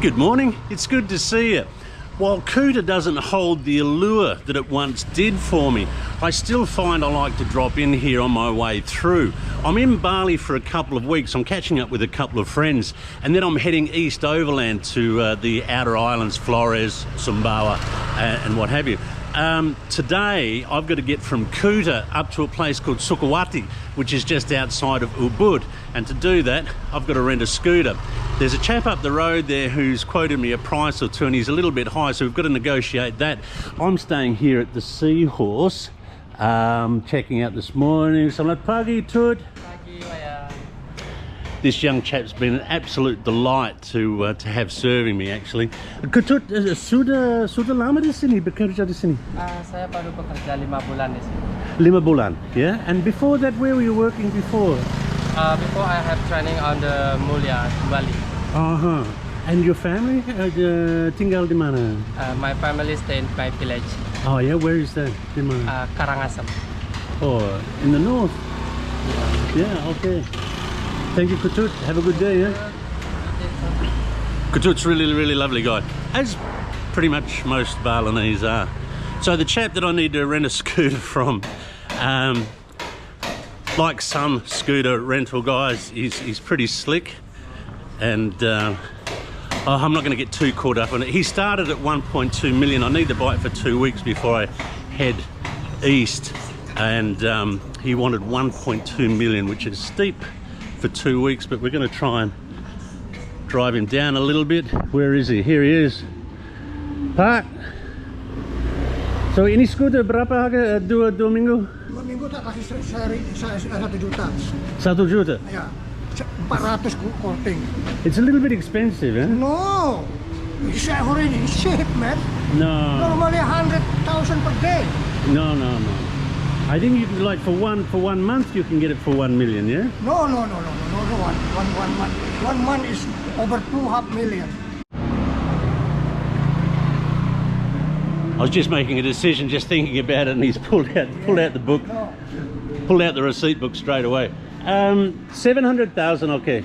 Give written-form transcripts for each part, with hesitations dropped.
Good morning, it's good to see you. While Kuta doesn't hold the allure that it once did for me, I still find I like to drop in here on my way through. I'm in Bali for a couple of weeks. I'm catching up with a couple of friends, and then I'm heading east overland to the outer islands, Flores, Sumbawa, and what have you. Today I've got to get from Kuta up to a place called Sukawati, which is just outside of Ubud, and to do that I've got to rent a scooter. There's a chap up the road there who's quoted me a price or two, and he's a little bit high, so we've got to negotiate that. I'm staying here at the Seahorse, checking out this morning. Selamat pagi, Tut. This young chap's been an absolute delight to have serving me, actually. Tut, sudah lama di sini, bekerja di sini? Saya baru bekerja 5 bulan di sini. 5 bulan, yeah? And before that, where were you working before? Before I have training on the Mulia, Bali. And your family tinggal di mana? My family stay in my village. Oh yeah, where is that? Di mana? Karangasem. Oh, in the north? Yeah, okay. Thank you, Kutut. Have a good day, yeah? Kutut's really lovely guy, as pretty much most Balinese are. So the chap that I need to rent a scooter from, like some scooter rental guys, he's pretty slick, and I'm not going to get too caught up on it. He started at 1.2 million. I need to buy it for 2 weeks before I head east, and he wanted 1.2 million, which is steep for 2 weeks, but we're going to try and drive him down a little bit. Where is he? Here he is. Pak. So ini scooter berapa harga? Dua minggu? 2 minggu tak kasih sehari 1 juta. 1 juta? Ya, 400 korting. It's a little bit expensive, eh? No, it's already cheap, man. No. Normally 100,000 per day. No. I think you can, like, for one month you can get it for 1 million, yeah? No. One month. 1 month is over 2.5 million. I was just making a decision, just thinking about it, and he's pulled out the book, pulled out the receipt book straight away. 700,000, okay.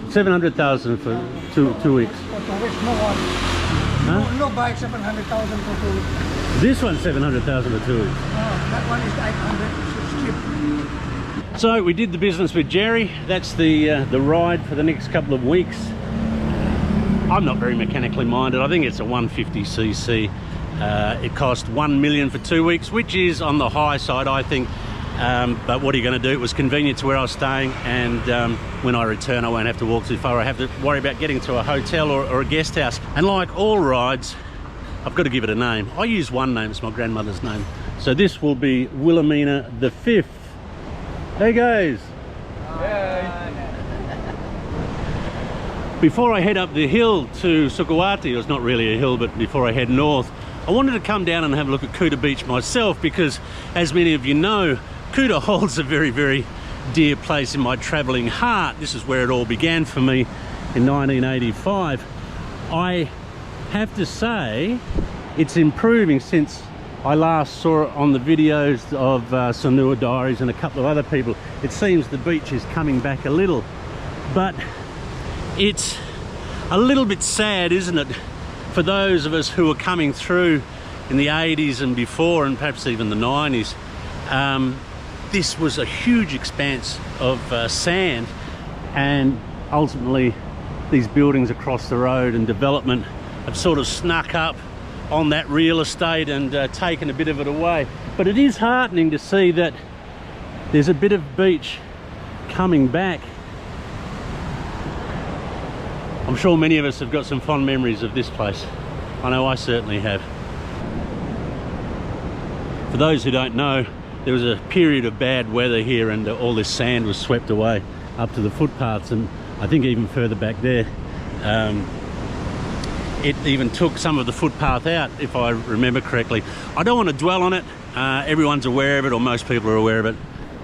700,000 for two weeks. For 2 weeks, no one. Huh? No buy 700,000 for 2 weeks. This one's 700,000 for 2 weeks. No, that one is 800. It's cheap. So we did the business with Jerry. That's the ride for the next couple of weeks. I'm not very mechanically minded. I think it's a 150cc. It cost 1 million for 2 weeks, which is on the high side, I think. But what are you going to do? It was convenient to where I was staying, and when I return I won't have to walk too far. I have to worry about getting to a hotel or a guest house. And like all rides, I've got to give it a name. I use one name, it's my grandmother's name. So this will be Wilhelmina the 5th. Hey guys! Hey. Before I head up the hill to Sukawati, it's not really a hill, but before I head north, I wanted to come down and have a look at Kuta Beach myself, because as many of you know, Kuta holds a very dear place in my travelling heart. This is where it all began for me in 1985. I have to say it's improving since I last saw it on the videos of Sanur Diaries and a couple of other people. It seems the beach is coming back a little, but it's a little bit sad, isn't it, for those of us who were coming through in the 80s and before, and perhaps even the 90s. This was a huge expanse of sand, and ultimately these buildings across the road and development have sort of snuck up on that real estate and taken a bit of it away. But it is heartening to see that there's a bit of beach coming back. I'm sure many of us have got some fond memories of this place. I know I certainly have. For those who don't know, there was a period of bad weather here, and all this sand was swept away up to the footpaths, and I think even further back there. It even took some of the footpath out, if I remember correctly. I don't want to dwell on it. Everyone's aware of it, or most people are aware of it.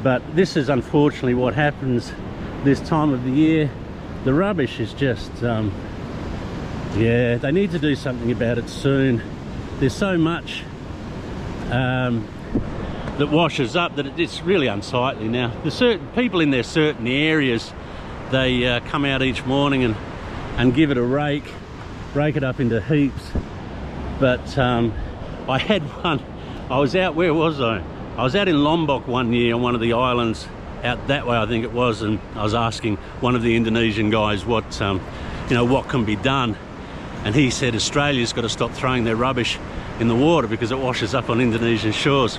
But this is unfortunately what happens this time of the year. The rubbish is just, yeah, they need to do something about it soon. There's so much that washes up that it's really unsightly now. There's certain people in their certain areas, they come out each morning and give it a rake, rake it up into heaps. But I had one, I was out, where was I? I was out in Lombok one year on one of the islands out that way, I think it was, and I was asking one of the Indonesian guys what, you know, what can be done. And he said Australia's got to stop throwing their rubbish in the water because it washes up on Indonesian shores.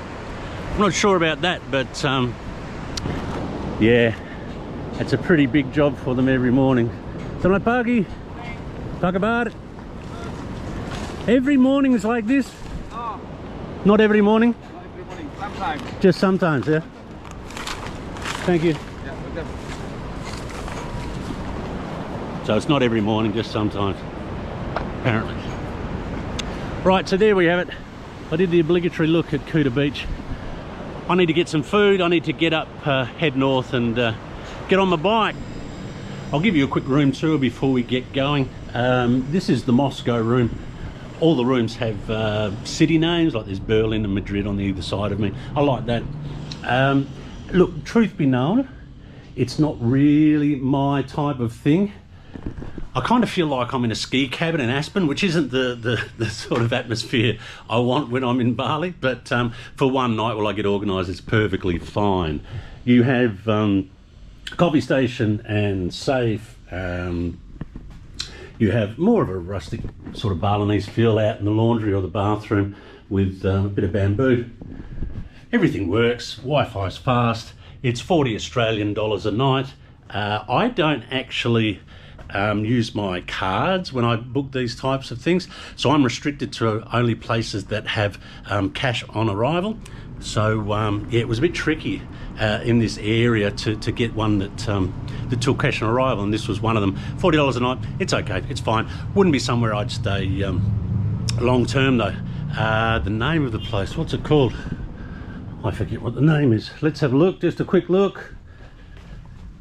I'm not sure about that, but yeah, it's a pretty big job for them every morning. Selamat pagi. Talk about it. Every morning is like this? Oh, Not every morning? not every morning. Sometimes. Just sometimes, yeah? Thank you. Yeah, welcome. So it's not every morning, just sometimes, apparently. Right, so there we have it. I did the obligatory look at Kuta Beach. I need to get some food. I need to get up, head north and get on my bike. I'll give you a quick room tour before we get going. This is the Moscow room. All the rooms have city names, like there's Berlin and Madrid on the either side of me. I like that. Look, truth be known, it's not really my type of thing. I kind of feel like I'm in a ski cabin in Aspen, which isn't the sort of atmosphere I want when I'm in Bali. But for one night while I get organised, it's perfectly fine. You have coffee station and safe. You have more of a rustic sort of Balinese feel out in the laundry or the bathroom with a bit of bamboo. Everything works, Wi-Fi's fast. It's 40 Australian dollars a night. I don't actually use my cards when I book these types of things, so I'm restricted to only places that have cash on arrival. So yeah, it was a bit tricky in this area to get one that took cash on arrival, and this was one of them. $40 a night. It's okay, it's fine. Wouldn't be somewhere I'd stay long term though. The name of the place, what's it called? I forget what the name is. Let's have a look, just a quick look.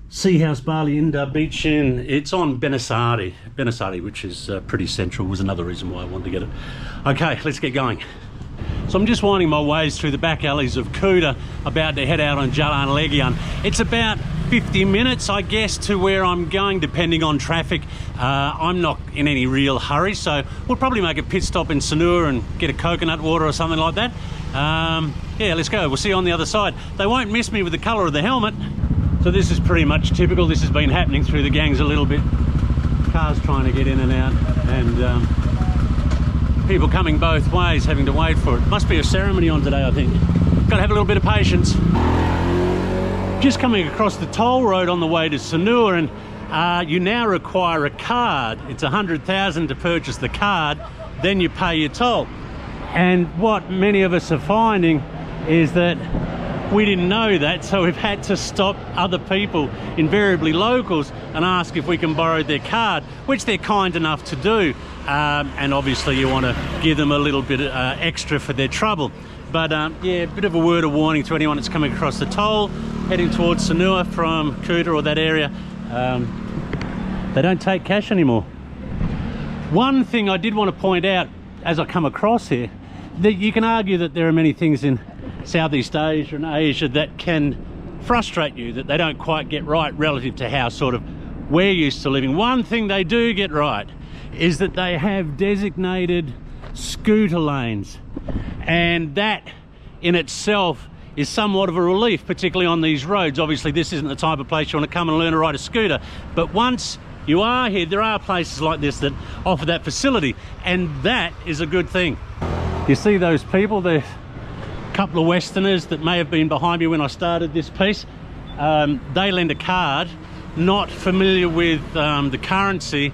Sea House Bali Indah Beach Inn. It's on Benesari. Benesari, which is pretty central, was another reason why I wanted to get it. Okay, let's get going. So I'm just winding my ways through the back alleys of Kuta, about to head out on Jalan Legian. It's about 50 minutes, I guess, to where I'm going, depending on traffic. I'm not in any real hurry, so we'll probably make a pit stop in Sanur and get a coconut water or something like that. Yeah, let's go. We'll see you on the other side. They won't miss me with the colour of the helmet. So this is pretty much typical. This has been happening through the gangs a little bit. Cars trying to get in and out, and people coming both ways, having to wait for it. Must be a ceremony on today, I think. Got to have a little bit of patience. Just coming across the toll road on the way to Sanur, and you now require a card. It's 100,000 to purchase the card, then you pay your toll. And what many of us are finding is that we didn't know that, so we've had to stop other people, invariably locals, and ask if we can borrow their card, which they're kind enough to do. And obviously you want to give them a little bit extra for their trouble. But yeah, a bit of a word of warning to anyone that's coming across the toll, heading towards Sanur from Kuta or that area. They don't take cash anymore. One thing I did want to point out as I come across here, that you can argue that there are many things in Southeast Asia and Asia that can frustrate you, that they don't quite get right relative to how sort of we're used to living. One thing they do get right is that they have designated scooter lanes, and that in itself is somewhat of a relief, particularly on these roads. Obviously this isn't the type of place you want to come and learn to ride a scooter, but once you are here, there are places like this that offer that facility, and that is a good thing. You see those people, there's a couple of Westerners that may have been behind me when I started this piece. They lend a card, not familiar with the currency.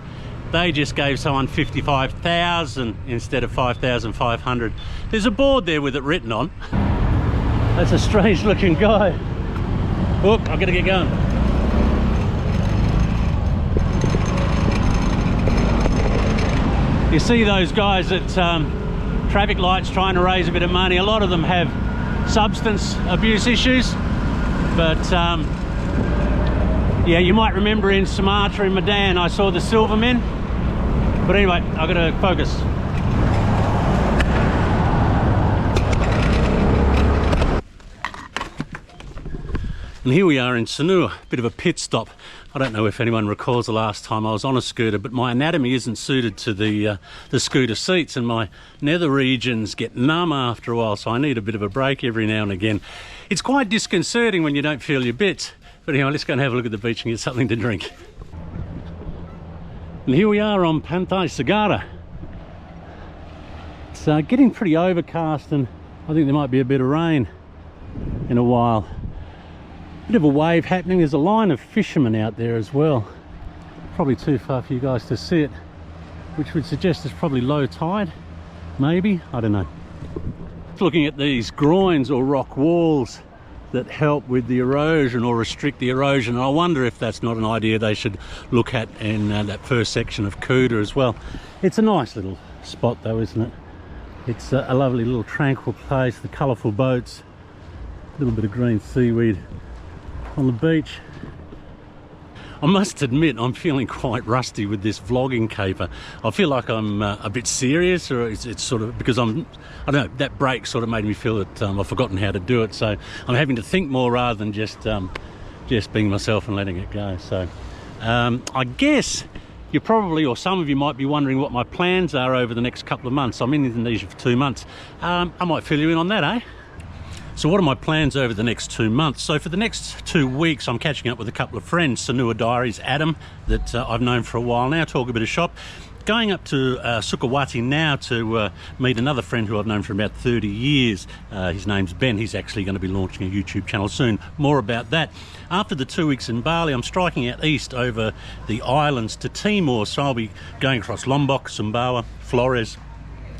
They just gave someone 55,000 instead of 5,500. There's a board there with it written on. That's a strange looking guy. Look, I've got to get going. You see those guys at traffic lights trying to raise a bit of money. A lot of them have substance abuse issues, but yeah, you might remember in Sumatra in Medan I saw the silver men. But anyway, I've got to focus. And here we are in Sanur, bit of a pit stop. I don't know if anyone recalls the last time I was on a scooter, but my anatomy isn't suited to the scooter seats, and my nether regions get numb after a while, so I need a bit of a break every now and again. It's quite disconcerting when you don't feel your bits. But anyway, let's go and have a look at the beach and get something to drink. And here we are on Pantai Sagara. It's getting pretty overcast, and I think there might be a bit of rain in a while. Bit of a wave happening. There's a line of fishermen out there as well. Probably too far for you guys to see it, which would suggest it's probably low tide, maybe, I don't know. Looking at these groins or rock walls that help with the erosion or restrict the erosion, and I wonder if that's not an idea they should look at in that first section of Kuta as well. It's a nice little spot though, isn't it? It's a lovely little tranquil place, the colourful boats, a little bit of green seaweed on the beach. I must admit I'm feeling quite rusty with this vlogging caper. I feel like I'm a bit serious, or it's sort of because I don't know, that break sort of made me feel that I've forgotten how to do it, so I'm having to think more rather than just being myself and letting it go. So I guess you probably, or some of you might be wondering what my plans are over the next couple of months. I'm in Indonesia for 2 months. I might fill you in on that, eh? So what are my plans over the next 2 months? So for the next 2 weeks, I'm catching up with a couple of friends. Sanur Diaries, Adam, that I've known for a while now, talk a bit of shop. Going up to Sukawati now to meet another friend who I've known for about 30 years. His name's Ben. He's actually going to be launching a YouTube channel soon. More about that. After the 2 weeks in Bali, I'm striking out east over the islands to Timor. So I'll be going across Lombok, Sumbawa, Flores.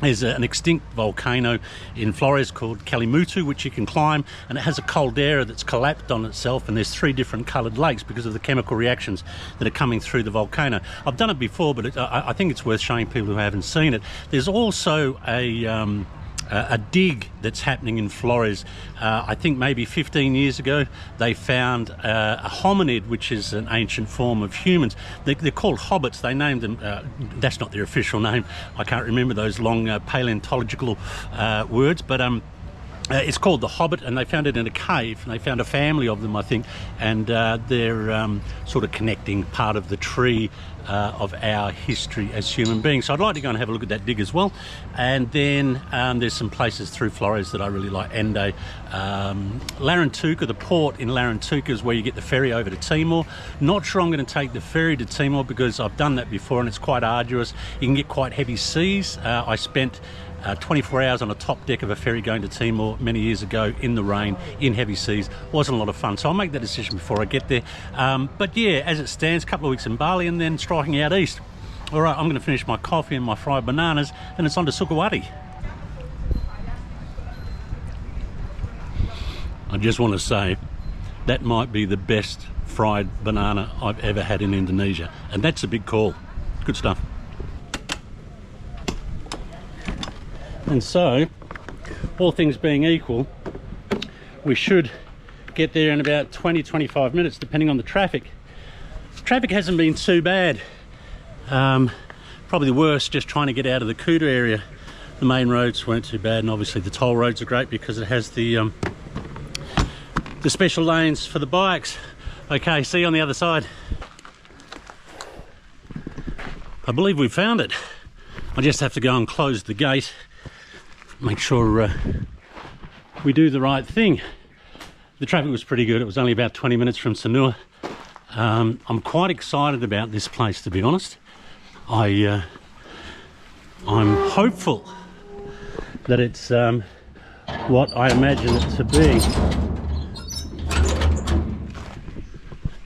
There's an extinct volcano in Flores called Kalimutu, which you can climb, and it has a caldera that's collapsed on itself, and there's 3 different coloured lakes because of the chemical reactions that are coming through the volcano. I've done it before, but I think it's worth showing people who haven't seen it. There's also a dig that's happening in Flores. I think maybe 15 years ago they found a hominid, which is an ancient form of humans. They're called hobbits. They named them, that's not their official name, I can't remember those long paleontological words, but it's called the Hobbit, and they found it in a cave, and they found a family of them, I think, and they're sort of connecting part of the tree of our history as human beings. So I'd like to go and have a look at that dig as well. And then there's some places through Flores that I really like. Ende, Larantuka, the port in Larantuka is where you get the ferry over to Timor. Not sure I'm going to take the ferry to Timor because I've done that before and it's quite arduous. You can get quite heavy seas. I spent 24 hours on a top deck of a ferry going to Timor many years ago in the rain, in heavy seas. Wasn't a lot of fun, so I'll make that decision before I get there. But yeah, as it stands, a couple of weeks in Bali and then striking out east. All right, I'm going to finish my coffee and my fried bananas, and it's on to Sukawati. I just want to say that might be the best fried banana I've ever had in Indonesia, and that's a big call. Good stuff. And so, all things being equal, we should get there in about 20-25 minutes, depending on the traffic. Traffic hasn't been too bad. Probably the worst just trying to get out of the Kuta area. The main roads weren't too bad, and obviously the toll roads are great because it has the special lanes for the bikes. Okay, see you on the other side. I believe we've found it. I just have to go and close the gate. Make sure we do the right thing. The traffic was pretty good. It was only about 20 minutes from Sanur. I'm quite excited about this place, to be honest. I'm hopeful that it's what I imagine it to be.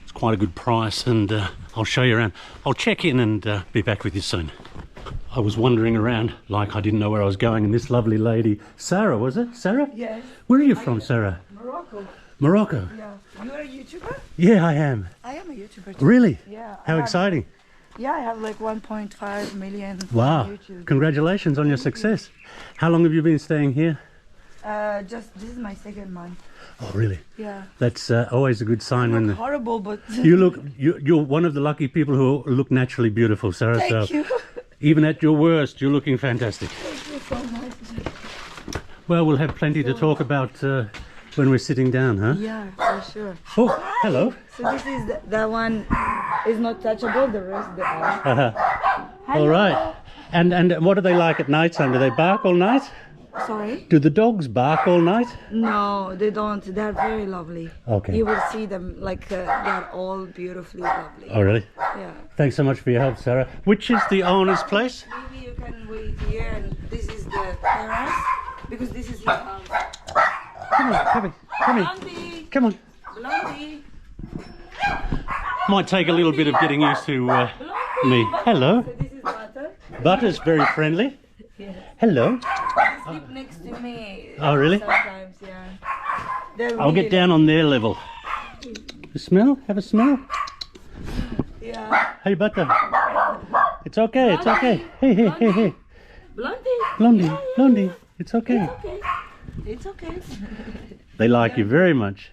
It's quite a good price, and I'll show you around. I'll check in and be back with you soon. I was wandering around like I didn't know where I was going, and this lovely lady, Sarah, was it? Sarah? Yes. Where are you from, Sarah? Morocco. Morocco? Yeah. You are a YouTuber? Yeah, I am. I am a YouTuber too. Really? Yeah. How exciting. Yeah, I have like 1.5 million Wow. on YouTube. Congratulations on your success. How long have you been staying here? This is my 2nd month. Oh, really? Yeah. That's always a good sign when the... Horrible, but... You're one of the lucky people who look naturally beautiful, Sarah. Thank so you. Even at your worst, you're looking fantastic. Thank you so much. Well, we'll have plenty to talk about when we're sitting down, huh? Yeah, for sure. Oh, hello. So this is the one is not touchable. The rest they are. All right. And what do they like at night time? Do they bark all night? Sorry? Do the dogs bark all night? No, they don't. They're very lovely. Okay. You will see them like they're all beautifully lovely. Oh, really? Yeah. Thanks so much for your help, Sarah. Which is the owner's place? Maybe you can wait here, and this is the terrace because this is his house. Come on, come here. Blondie, Come on. Blondie, Might take a little bit of getting used to me. Hello. So this is Butter. Butter's very friendly. Yes. Hello. They sleep next to me. Oh, really? Sometimes, yeah. They're I'll get down on their level. You smell? Have a smell? Yeah. Hey, Butter. It's okay, it's okay. Hey, hey, hey, hey. Blondie. Blondie, Yeah, yeah, Blondie, yeah. it's okay. Okay. It's okay. They like you very much.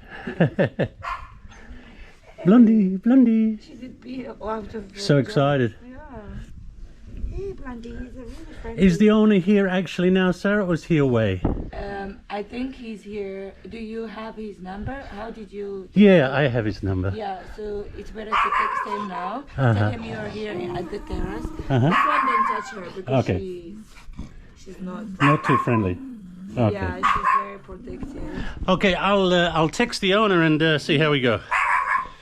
Blondie, Blondie. She did be out of the So excited. Yeah. Hey, Blondie, he's a really friendly. Is the owner here actually now, Sarah, or was he away? I think he's here. Do you have his number? How did you? Yeah, I have his number. Yeah, so it's better to text him now. Uh-huh. Tell him you're here at the terrace. Uh-huh. This one don't touch her because Okay. she's not. Not too friendly. Okay. Yeah, she's very protective. Okay, I'll text the owner and see how we go.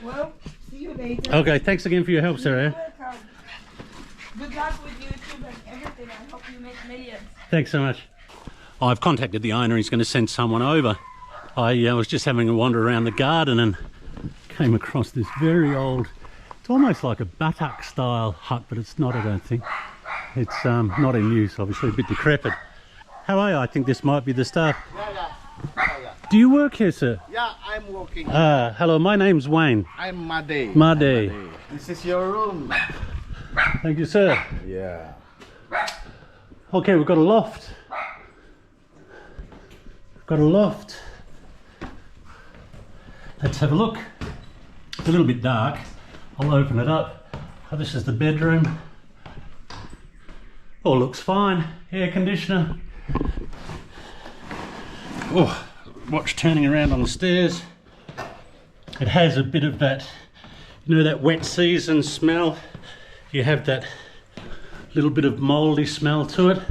Well, see you later. Okay, thanks again for your help, Sarah. Welcome. Good luck with YouTube and everything. I hope you make millions. Thanks so much. I've contacted the owner. He's going to send someone over. I was just having a wander around the garden and came across this very old, it's almost like a Batak style hut, but it's not, I don't think. It's not in use, obviously, a bit decrepit. How are you? I think this might be the staff. Yeah. Do you work here, sir? Yeah, I'm working. Hello, my name's Wayne. I'm Made. Made. This is your room. Thank you, sir. Yeah. Okay, we've got a loft. Got a loft. Let's have a look. It's a little bit dark. I'll open it up. Oh, this is the bedroom. All looks fine. Air conditioner. Oh, watch turning around on the stairs. It has a bit of that, you know, that wet season smell. You have that little bit of mouldy smell to it.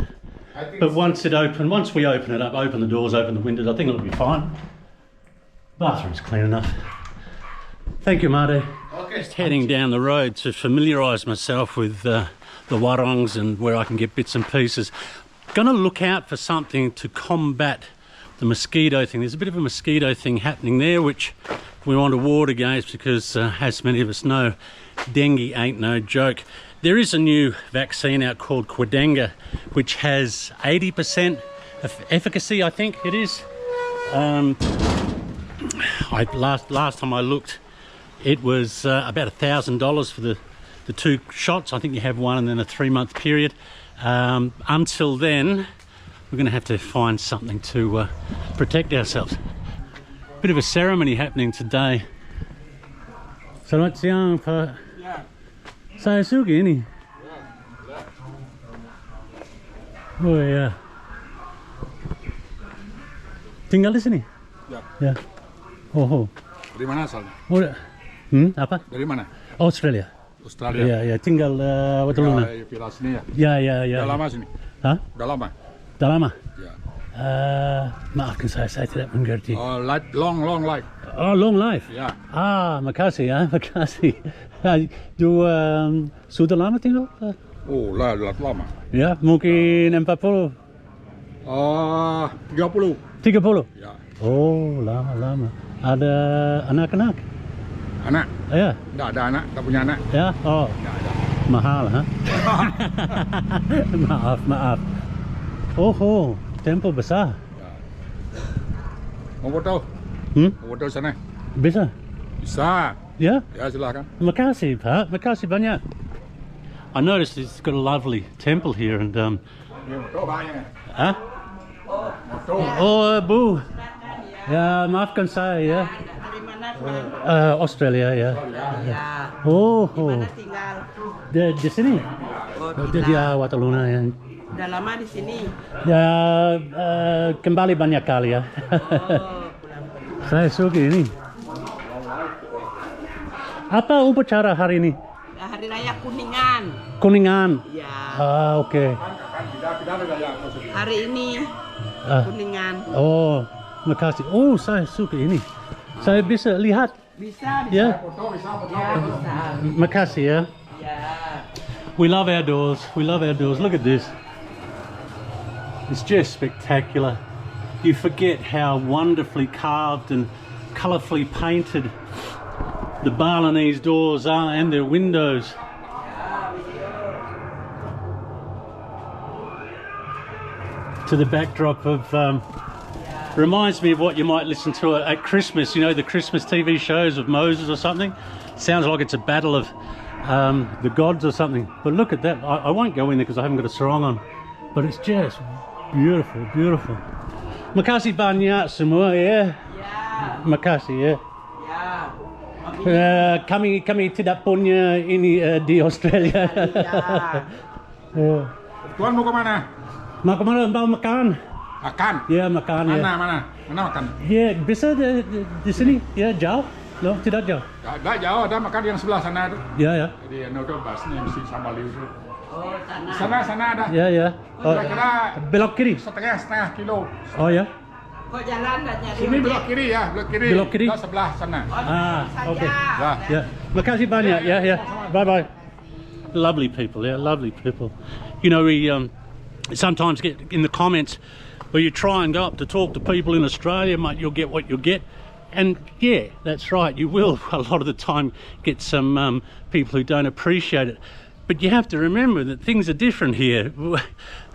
But once we open it up, open the doors, open the windows, I think it'll be fine. Bathroom's clean enough. Thank you, Marty. Okay. Just heading down the road to familiarise myself with the warongs and where I can get bits and pieces. Gonna look out for something to combat the mosquito thing. There's a bit of a mosquito thing happening there, which we want to ward against because, as many of us know, dengue ain't no joke. There is a new vaccine out called Quedenga, which has 80% efficacy, I think it is. Last time I looked, it was about $1,000 for the 2 shots. I think you have one and then a 3-month period. Until then, we're going to have to find something to protect ourselves. Bit of a ceremony happening today. Selamat siang, Pak. Saya Sugi ini. Oh ya. Tinggal di sini? Ya. Ya. Oh. Dari mana asalnya? Oh. Apa? Dari mana? Australia. Australia. Ya, ya. Tinggal Watuluna. Ya, Villa sini ya. Ya. Udah lama sini? Hah? Udah lama? Dah lama? Ya. Maafkan saya tidak mengerti. Oh, long life. Oh, long life. Ya. Makasih ya, makasih. Du sudah lama tinggal? Oh, lama. Ya, mungkin 40. 30. 30? Ya. Oh, lama. Ada anak-anak? Anak? Ya. Nggak ada anak, tak punya anak. Ya, oh. Nggak ada. Mahal, ha? Maaf. Oh, tempo besar. Ya. Mau foto? Mau foto sana? Bisa? Bisa. Ya? Ya, silakan. Makasih, Pak. Makasih banyak. I noticed it's got a lovely temple here and Ini foto banyak. Hah? Foto. Oh, Bu. Ya, maafkan saya ya. Dari mana? Australia ya. Ya. Oh. Mana tinggal? Di sini. Oh, Di Watuluna ya. Udah lama di sini. Ya, kembali banyak kali ya. Oh, pulang. Saya suka ini. Apa upacara hari ini? Hari Raya Kuningan. Kuningan. Ya. Ah, oke. Hari ini Kuningan. Oh, makasih. Oh, saya suka ini. Saya bisa lihat. Bisa. Ya. Bisa. Makasih ya. Ya. We love outdoors. We love outdoors. Look at this. It's just spectacular. You forget how wonderfully carved and colourfully painted the Balinese doors are and their windows. To the backdrop of reminds me of what you might listen to at Christmas, you know, the Christmas TV shows of Moses or something. Sounds like it's a battle of the gods or something. But look at that. I won't go in there because I haven't got a sarong on, but it's just beautiful, beautiful. Makasih banyak semua ya. Ya. Makasih ya. Ya. Kami tidak punya ini di Australia. Tuan mau kemana? Mau kemana? Mau makan? Makan. Ya makan ya. Mana makan? Ya bisa di sini ya jauh? No, tidak jauh. Ada jauh, ada makan yang sebelah sana tuh. Ya. Jadi itu basnya mesti sama liu tuh. Oh, sana. Sana ada. Ya. Oh, Kira-kira belok kiri. setengah kilo. Oh ya. Kok jalan dan nyari Sini ojek? belok kiri ya, belok kiri. Belok kiri? Ke sebelah sana. Ah, Saja. okay. Ya. Yeah. Makasih banyak. Yeah. Bye. Lovely people. Yeah, lovely people. You know, we sometimes get in the comments where you try and go up to talk to people in Australia, mate, you'll get what you'll get. And yeah, that's right. You will a lot of the time get some people who don't appreciate it. But you have to remember that things are different here.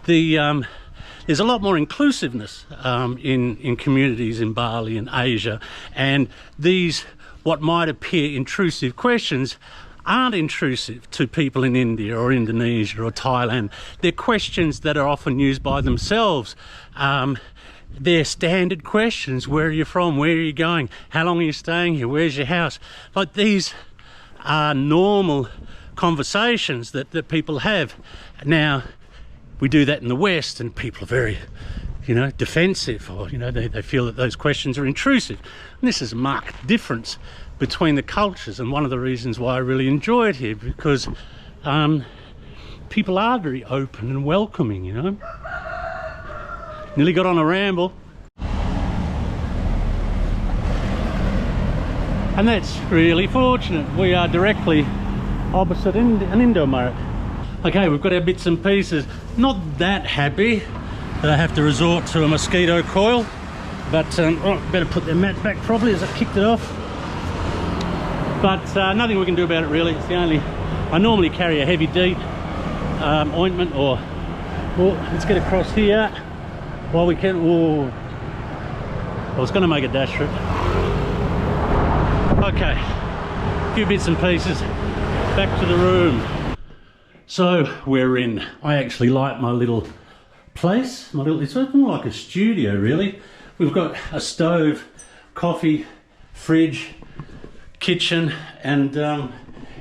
There's a lot more inclusiveness in communities in Bali and Asia, and these what might appear intrusive questions aren't intrusive to people in India or Indonesia or Thailand. They're questions that are often used by themselves. They're standard questions. Where are you from? Where are you going? How long are you staying here? Where's your house? Like, these are normal conversations that people have. Now, we do that in the West and people are very, defensive, or, they feel that those questions are intrusive. And this is a marked difference between the cultures, and one of the reasons why I really enjoy it here, because people are very open and welcoming, Nearly got on a ramble. And that's really fortunate. We are directly opposite an Indomaret. Okay, we've got our bits and pieces. Not that happy that I have to resort to a mosquito coil, but better put the mat back properly as I kicked it off. But nothing we can do about it really. It's the only, I normally carry a heavy DEET ointment, or let's get across here while we can. I was going to make a dash for it. Okay, a few bits and pieces, back to the room. So we're in. I actually like my little place. It's more like a studio really. We've got a stove, coffee, fridge, kitchen, and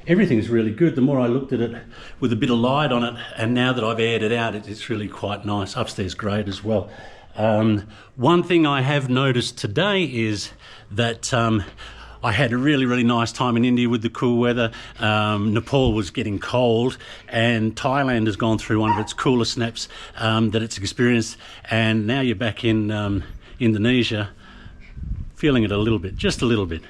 everything's really good. The more I looked at it with a bit of light on it, and now that I've aired it out, it's really quite nice. Upstairs great as well. One thing I have noticed today is that I had a really, really nice time in India with the cool weather. Nepal was getting cold, and Thailand has gone through one of its coolest snaps that it's experienced, and now you're back in Indonesia, feeling it a little bit, just a little bit.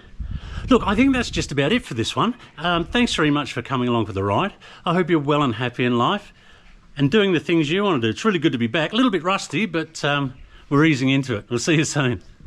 Look, I think that's just about it for this one. Thanks very much for coming along for the ride. I hope you're well and happy in life and doing the things you want to do. It's really good to be back. A little bit rusty, but we're easing into it. We'll see you soon.